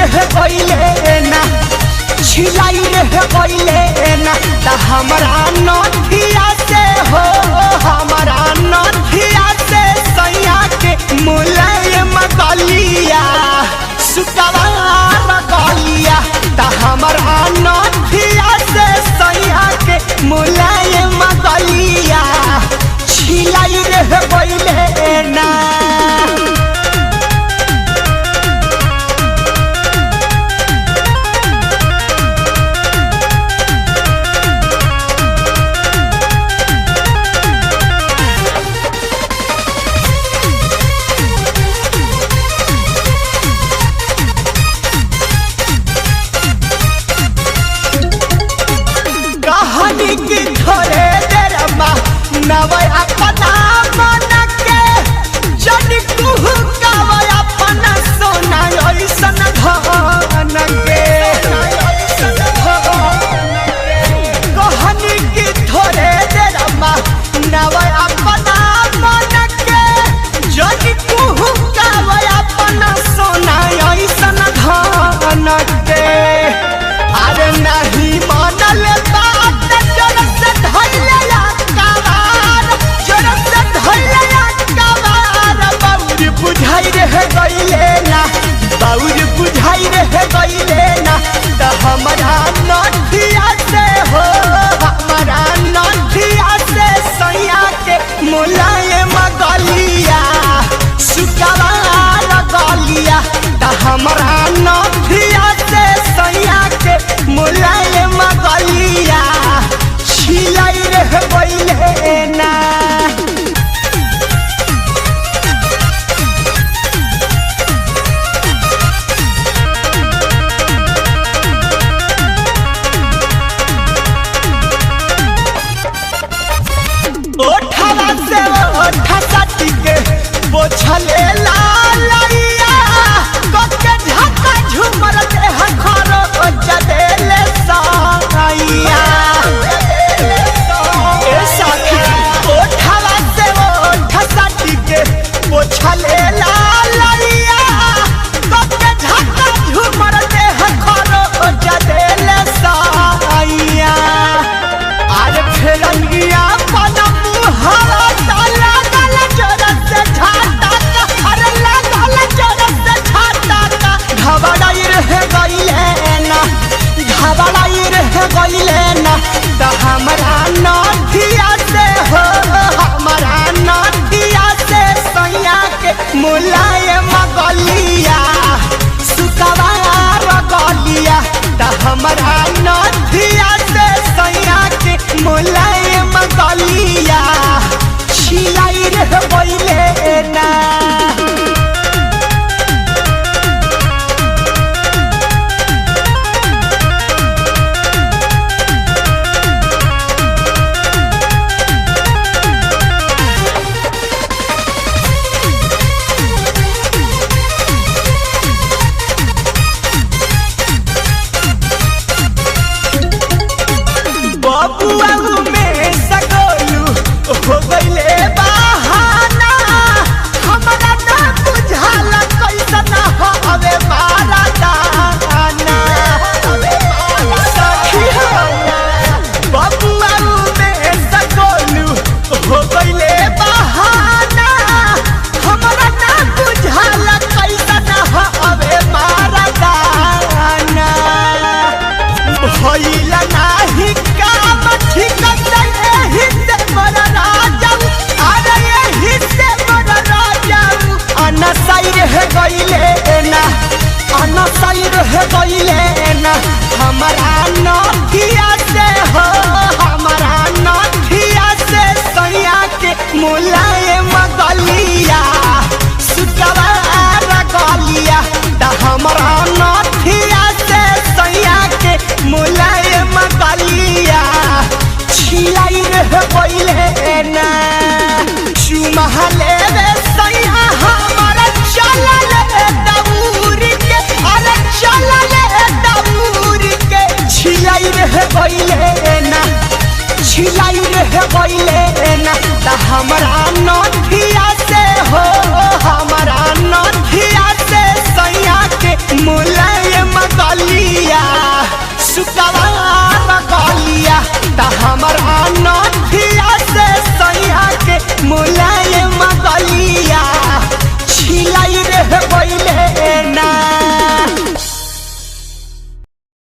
रह गइले ना छिलाई रह गइले ना त हमरा नथिया से हो हमरा नथिया से सैया के मुलायम गलिया सुकवा गलिया त हमरा नथिया से सैया के मुलायम गलिया छिलाई रह गइले ना। कहानी की थोड़े देर में नवै अपना मन के जन कुहू गावै अपना सोना ऐसन धन के कहानी की थोड़े देर में नवै अपना मन के जन कुहू गावै अपना सोना ऐसन धन के अरे नहीं मानल बुझाई रह गइले ना बाउर बुझाई रह गइले ना त हमरा नथिया से हो हमरा नथिया से सैया के मुलायम गलिया सुकवा गलिया त हमरा नथिया से सैया के मुलायम गलिया छिलाई रह गइले ना। ओठवा से ओठा साटी के पोछले लालैया कके झका झुमर दे हखरो जदेले साइया ए साथी ओठवा से ओठा साटी के पोछले लालैया कके झका झुमर दे हखरो जदेले साइया आज फेरंगिया हरा ताला ताला जोरत से छाता का अरे ला ताला जोरत से छाता का घबराई रह गइले ना घबराई रह गइले ना त हमरा नथिया से हो हमरा नथिया से सैया के मुलायम गलिया सुकवा गलिया त हमरा नथिया से सैया के मुलायम गलिया छिलाई रह गइले ना। बबुआ में सगोलू हो गइले बहाना हमरा ना बुझाला कैसन हवे मारा दाना सखी बबुआ में सगोलू हो गइले बहाना हमरा ना बुझाला कैसन हवे मारा दाना भइला नाही काम ठीक एही से मरा राजा अरे एही से मरा राजा अनसाई रह गइले ना अनसाई रह गइले ना हमरा नथिया से हो हमरा नथिया से सैया के मुलायम गलिया सुकवा गलिया त हमरा नथिया से सैया के मुलायम गलिया छिलाई रह गइले ना। चुमहले रे सैया हमरा चलल दौड़ के अरे चलल दौड़ के छिलाई रह गइले ना छिलाई रह गइले